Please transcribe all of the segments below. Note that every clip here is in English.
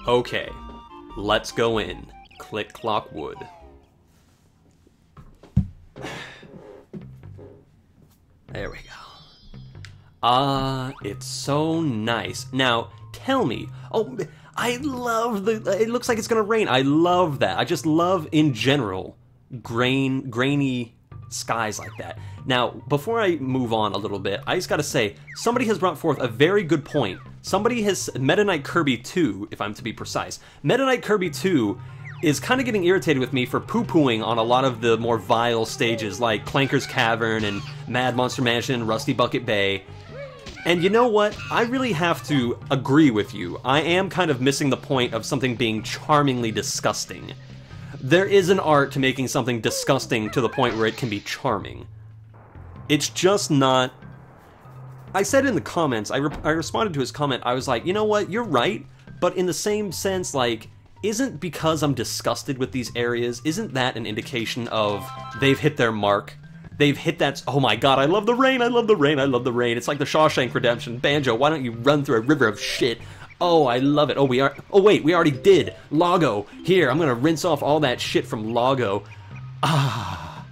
Okay, let's go in. Click clock wood. There we go. It's so nice. Now, tell me. Oh, I love it looks like it's gonna rain. I love that. I just love, in general, grainy skies like that. Now, before I move on a little bit, I just gotta say, somebody has brought forth a very good point. Somebody has, Meta Knight Kirby 2, if I'm to be precise. Meta Knight Kirby 2 is kind of getting irritated with me for poo-pooing on a lot of the more vile stages, like Clanker's Cavern and Mad Monster Mansion, Rusty Bucket Bay. And you know what? I really have to agree with you. I am kind of missing the point of something being charmingly disgusting. There is an art to making something disgusting to the point where it can be charming. It's just not... I said in the comments, I responded to his comment, I was like, you know what, you're right, but in the same sense, like, isn't because I'm disgusted with these areas, isn't that an indication of they've hit their mark? They've hit that... Oh my god, I love the rain, I love the rain, I love the rain. It's like the Shawshank Redemption. Banjo, why don't you run through a river of shit? Oh, I love it. Oh, wait, we already did. Lago. Here, I'm gonna rinse off all that shit from Lago. Ah.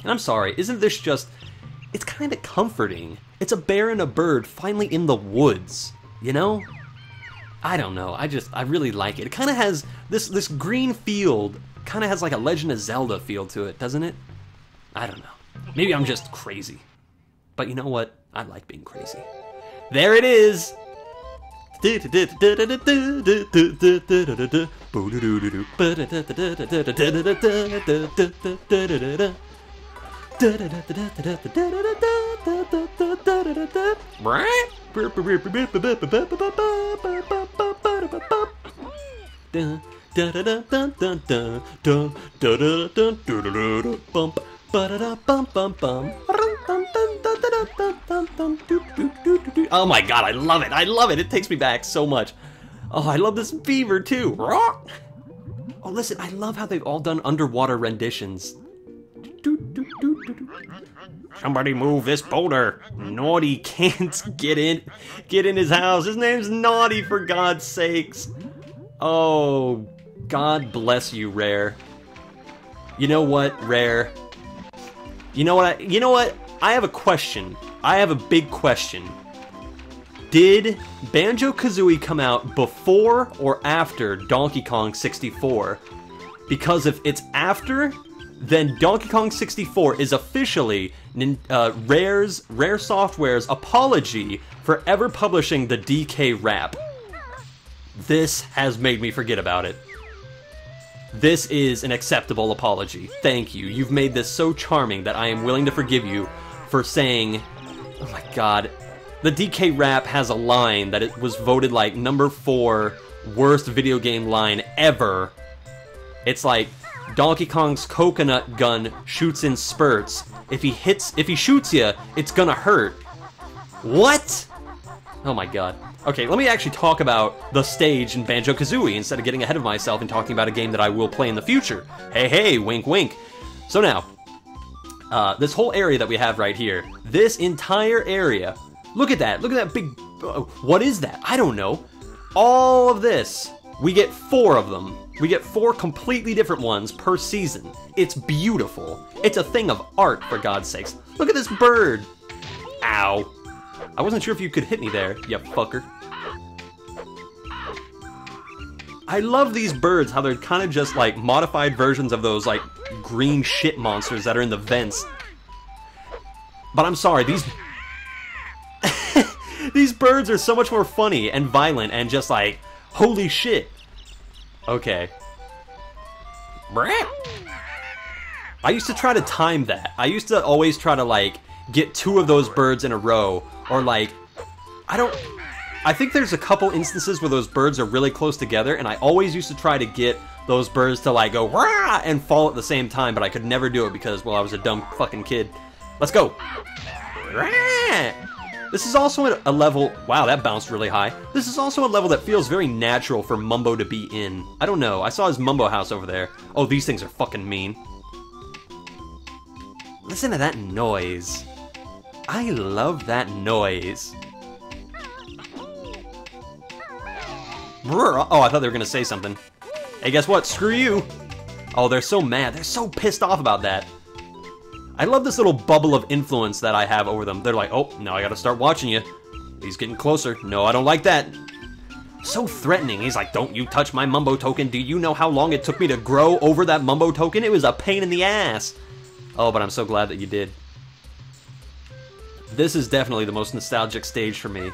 And I'm sorry, isn't this just... It's kind of comforting. It's a bear and a bird finally in the woods, you know? I don't know, I really like it. It kind of has, this green field kind of has like a Legend of Zelda feel to it, doesn't it? I don't know. Maybe I'm just crazy. But you know what? I like being crazy. There it is! Oh my god, I love it! I love it! It takes me back so much. Oh, I love this beaver too! Oh, listen, I love how they've all done underwater renditions. Somebody move this boulder! Naughty can't get in his house. His name's Naughty, for God's sakes. Oh, God bless you, Rare. You know what, Rare? You know what? I have a question. I have a big question. Did Banjo Kazooie come out before or after Donkey Kong 64? Because if it's after, then Donkey Kong 64 is officially Rare Software's apology for ever publishing the DK rap. This has made me forget about it. This is an acceptable apology. Thank you. You've made this so charming that I am willing to forgive you for saying... Oh my god. The DK rap has a line that it was voted like number 4 worst video game line ever. It's like, Donkey Kong's coconut gun shoots in spurts. If he shoots you, it's gonna hurt. What? Oh my god. Okay, let me actually talk about the stage in Banjo Kazooie instead of getting ahead of myself and talking about a game that I will play in the future. Hey, hey, wink, wink. So now, this whole area that we have right here, this entire area, look at that big, what is that? I don't know. All of this, we get 4 of them. We get 4 completely different ones per season. It's beautiful. It's a thing of art, for God's sakes. Look at this bird. Ow. I wasn't sure if you could hit me there, you fucker. I love these birds, how they're kind of just like modified versions of those like green shit monsters that are in the vents. But I'm sorry, these... these birds are so much more funny and violent and just like, holy shit. Okay. I used to try to time that. I used to always try to like get 2 of those birds in a row, or like, I think there's a couple instances where those birds are really close together, and I always used to try to get those birds to like go rah and fall at the same time, but I could never do it because, well, I was a dumb fucking kid. Let's go. Rah! This is also a level... Wow, that bounced really high. This is also a level that feels very natural for Mumbo to be in. I don't know. I saw his Mumbo house over there. Oh, these things are fucking mean. Listen to that noise. I love that noise. Brr. Oh, I thought they were gonna say something. Hey, guess what? Screw you. Oh, they're so mad. They're so pissed off about that. I love this little bubble of influence that I have over them. They're like, oh, now I gotta start watching you. He's getting closer. No, I don't like that. So threatening. He's like, don't you touch my Mumbo token. Do you know how long it took me to grow over that Mumbo token? It was a pain in the ass. Oh, but I'm so glad that you did. This is definitely the most nostalgic stage for me.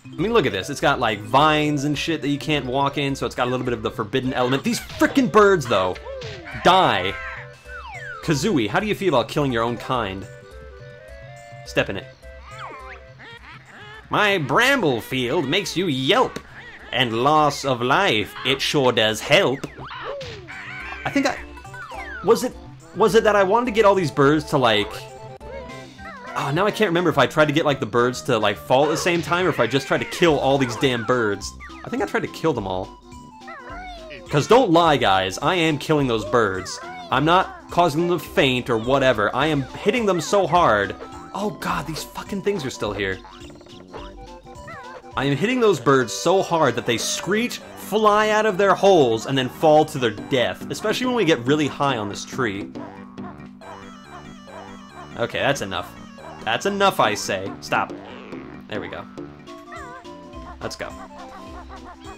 I mean, look at this. It's got, like, vines and shit that you can't walk in, so it's got a little bit of the forbidden element. These frickin' birds, though. Die. Kazooie, how do you feel about killing your own kind? Step in it. My bramble field makes you yelp. And loss of life, it sure does help. I think Was it that I wanted to get all these birds to, like... Oh, now I can't remember if I tried to get, like, the birds to, like, fall at the same time, or if I just tried to kill all these damn birds. I think I tried to kill them all. Because don't lie, guys, I am killing those birds. I'm not causing them to faint or whatever. I am hitting them so hard. Oh, God, these fucking things are still here. I am hitting those birds so hard that they screech, fly out of their holes, and then fall to their death. Especially when we get really high on this tree. Okay, that's enough. That's enough, I say. Stop. There we go. Let's go.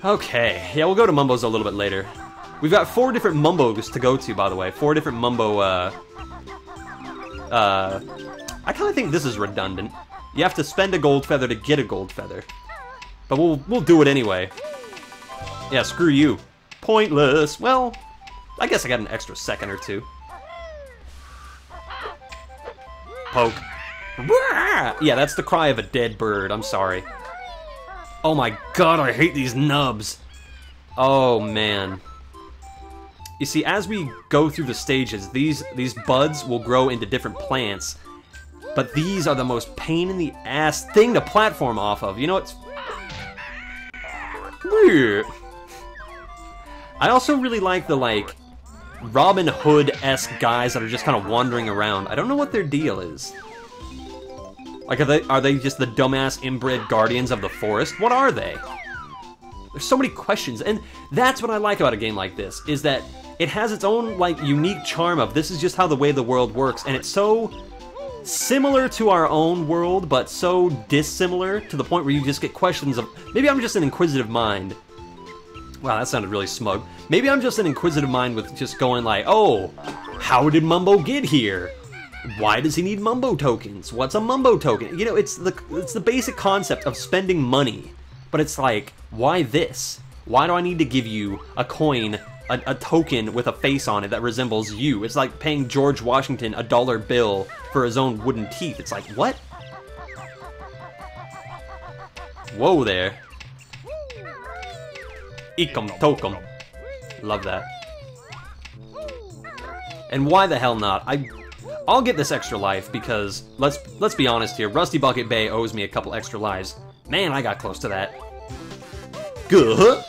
Okay. Yeah, we'll go to Mumbo's a little bit later. We've got 4 different Mumbos to go to, by the way. 4 different Mumbo, I kind of think this is redundant. You have to spend a gold feather to get a gold feather. But we'll do it anyway. Yeah, screw you. Pointless. Well, I guess I got an extra second or 2. Poke. Yeah, that's the cry of a dead bird. I'm sorry. Oh my god, I hate these nubs. Oh man. You see, as we go through the stages, these buds will grow into different plants. But these are the most pain in the ass thing to platform off of. You know, it's... I also really like the, like, Robin Hood-esque guys that are just kind of wandering around. I don't know what their deal is. Like, are they just the dumbass inbred guardians of the forest? What are they? There's so many questions, and that's what I like about a game like this, is that it has its own, like, unique charm of this is just how the way the world works, and it's so similar to our own world, but so dissimilar to the point where you just get questions of, maybe I'm just an inquisitive mind. Wow, that sounded really smug. Maybe I'm just an inquisitive mind with just going like, oh, how did Mumbo get here? Why does he need Mumbo tokens? What's a Mumbo token? You know, it's the basic concept of spending money. But it's like, why this? Why do I need to give you a coin, a token with a face on it that resembles you? It's like paying George Washington a dollar bill for his own wooden teeth. It's like, what? Whoa there. Ikum tokum. Love that. And why the hell not? I'll get this extra life because, let's be honest here, Rusty Bucket Bay owes me a couple extra lives. Man, I got close to that. Good.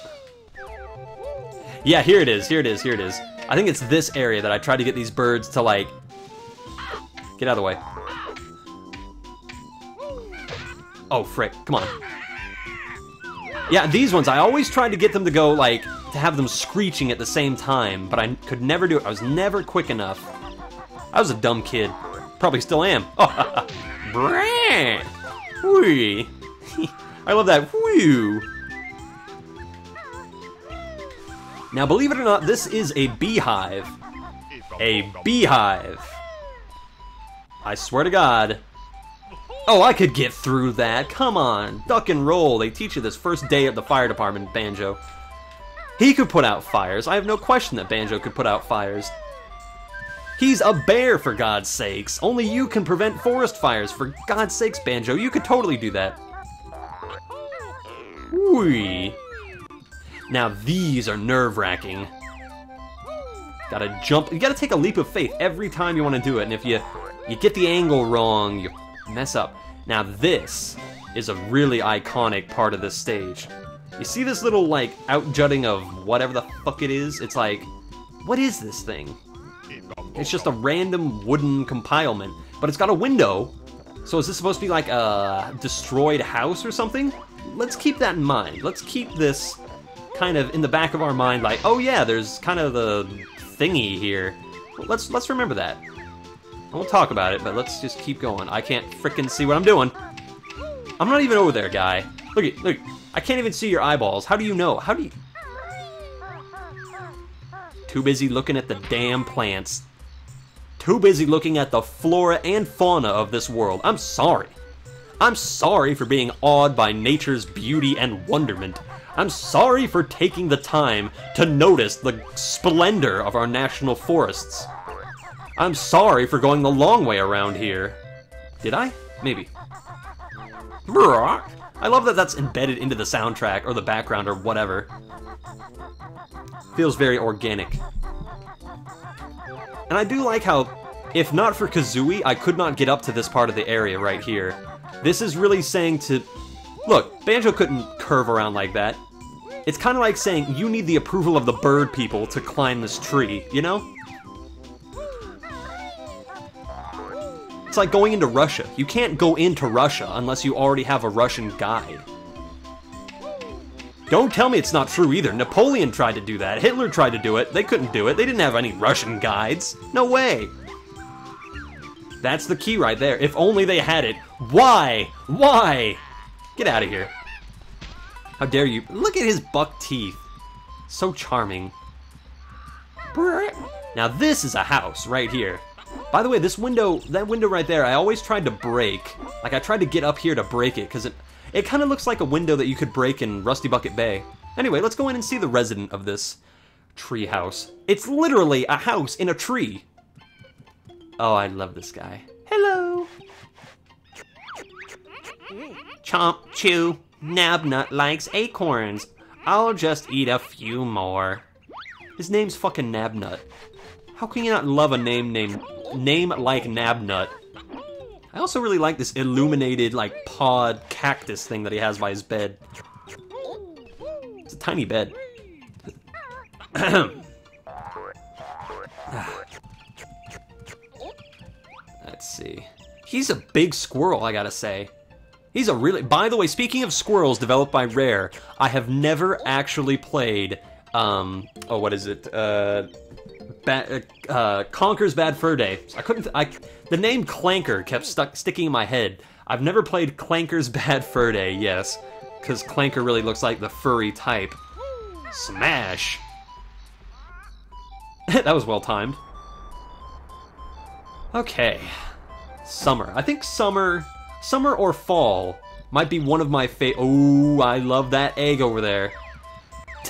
Yeah, here it is, here it is, here it is. I think it's this area that I tried to get these birds to, like... Get out of the way. Oh, frick, come on. Yeah, these ones, I always tried to get them to go, like, to have them screeching at the same time, but I could never do it. I was never quick enough. I was a dumb kid. Probably still am. Oh, brah! Whee! I love that. Whoo! Now, believe it or not, this is a beehive. A beehive. I swear to God. Oh, I could get through that. Come on. Duck and roll. They teach you this first day at the fire department, Banjo. He could put out fires. I have no question that Banjo could put out fires. He's a bear, for God's sakes. Only you can prevent forest fires. For God's sakes, Banjo, you could totally do that. Whee. Now these are nerve-wracking. Gotta jump. You gotta take a leap of faith every time you want to do it. And if you get the angle wrong, you mess up. Now this is a really iconic part of this stage. You see this little, like, out-jutting of whatever the fuck it is? It's like, what is this thing? It's just a random wooden compilement, but it's got a window. So is this supposed to be like a destroyed house or something? let's keep that in mind. Let's keep this kind of in the back of our mind, like, oh yeah, there's kind of the thingy here. Let's remember that. I won't talk about it, but let's just keep going. I can't frickin' see what I'm doing. I'm not even over there, guy. Look, I can't even see your eyeballs. How do you know? How do you... Too busy looking at the damn plants. Too busy looking at the flora and fauna of this world. I'm sorry. I'm sorry for being awed by nature's beauty and wonderment. I'm sorry for taking the time to notice the splendor of our national forests. I'm sorry for going the long way around here. Did I? Maybe. I love that that's embedded into the soundtrack or the background or whatever. Feels very organic. And I do like how, if not for Kazooie, I could not get up to this part of the area right here. This is really saying to... Look, Banjo couldn't curve around like that. It's kind of like saying, you need the approval of the bird people to climb this tree, you know? It's like going into Russia. You can't go into Russia unless you already have a Russian guide. Don't tell me it's not true either. Napoleon tried to do that. Hitler tried to do it. They couldn't do it. They didn't have any Russian guides. No way. That's the key right there. If only they had it. Why? Why? Get out of here. How dare you? Look at his buck teeth. So charming. Now this is a house right here. By the way, this window, that window right there, I always tried to break. Like, I tried to get up here to break it, because it kind of looks like a window that you could break in Rusty Bucket Bay. Anyway, let's go in and see the resident of this tree house. It's literally a house in a tree. Oh, I love this guy. Hello. Chomp, chew. Nabnut likes acorns. I'll just eat a few more. His name's fucking Nabnut. How can you not love a name like Nabnut? I also really like this illuminated, like, pod cactus thing that he has by his bed. It's a tiny bed. Let's see. He's a big squirrel, I gotta say. He's a really... By the way, speaking of squirrels developed by Rare, I have never actually played, oh, what is it? Conker's Bad Fur Day. The name Clanker kept sticking in my head. I've never played Clanker's Bad Fur Day, yes, because Clanker really looks like the furry type. Smash! That was well timed. Okay. Summer. I think summer or fall might be one of my Oh, I love that egg over there.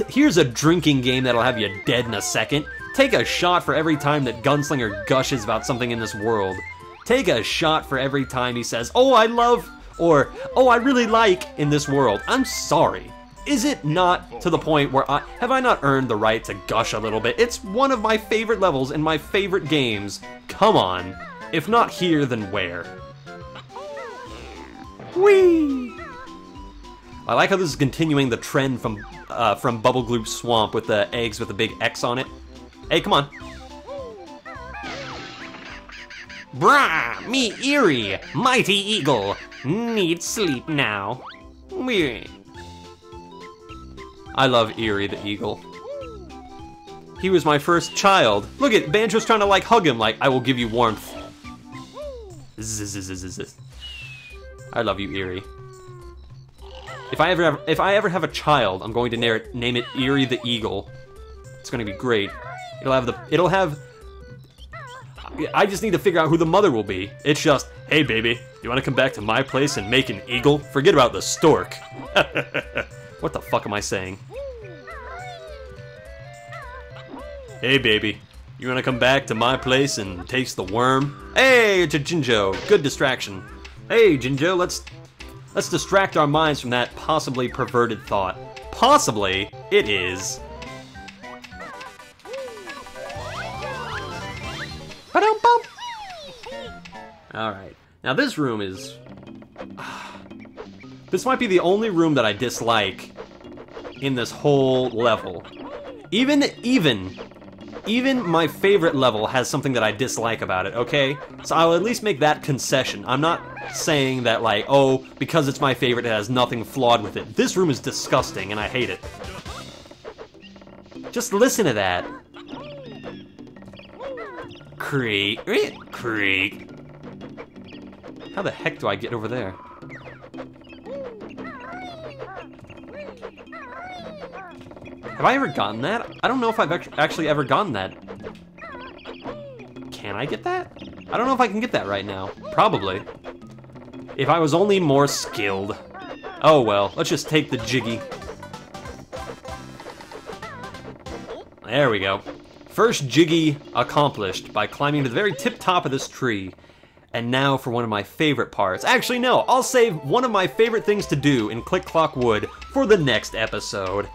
Here's a drinking game that'll have you dead in a second. Take a shot for every time that Gunslinger gushes about something in this world. Take a shot for every time he says, oh, I love, or, oh, I really like in this world. I'm sorry. Is it not to the point where have I not earned the right to gush a little bit? It's one of my favorite levels in my favorite games. Come on. If not here, then where? Whee! I like how this is continuing the trend from Bubble Gloop Swamp with the eggs with the big X on it. Hey, come on. Brah! Me Eerie, mighty eagle. Need sleep now. Wee. I love Eerie the eagle. He was my first child. Look at Banjo's trying to like hug him like, I will give you warmth. Zzz. I love you, Eerie. If I ever have a child, I'm going to name it Eerie the Eagle. It's going to be great. It'll have I just need to figure out who the mother will be. It's just, hey baby, you want to come back to my place and make an eagle? Forget about the stork. What the fuck am I saying? Hey baby, you want to come back to my place and taste the worm? Hey, it's a Jinjo. Good distraction. Hey Jinjo, let's distract our minds from that possibly perverted thought. Possibly, it is. Alright, now this room is... This might be the only room that I dislike in this whole level. Even my favorite level has something that I dislike about it, okay? So I'll at least make that concession. I'm not saying that, like, oh, because it's my favorite, it has nothing flawed with it. This room is disgusting, and I hate it. Just listen to that. Creak. Creak. How the heck do I get over there? Have I ever gotten that? I don't know if I've actually ever gotten that. Can I get that? I don't know if I can get that right now. Probably. If I was only more skilled. Oh well, let's just take the jiggy. There we go. First jiggy accomplished by climbing to the very tip top of this tree. And now for one of my favorite parts. Actually, no, I'll save one of my favorite things to do in Click Clock Wood for the next episode.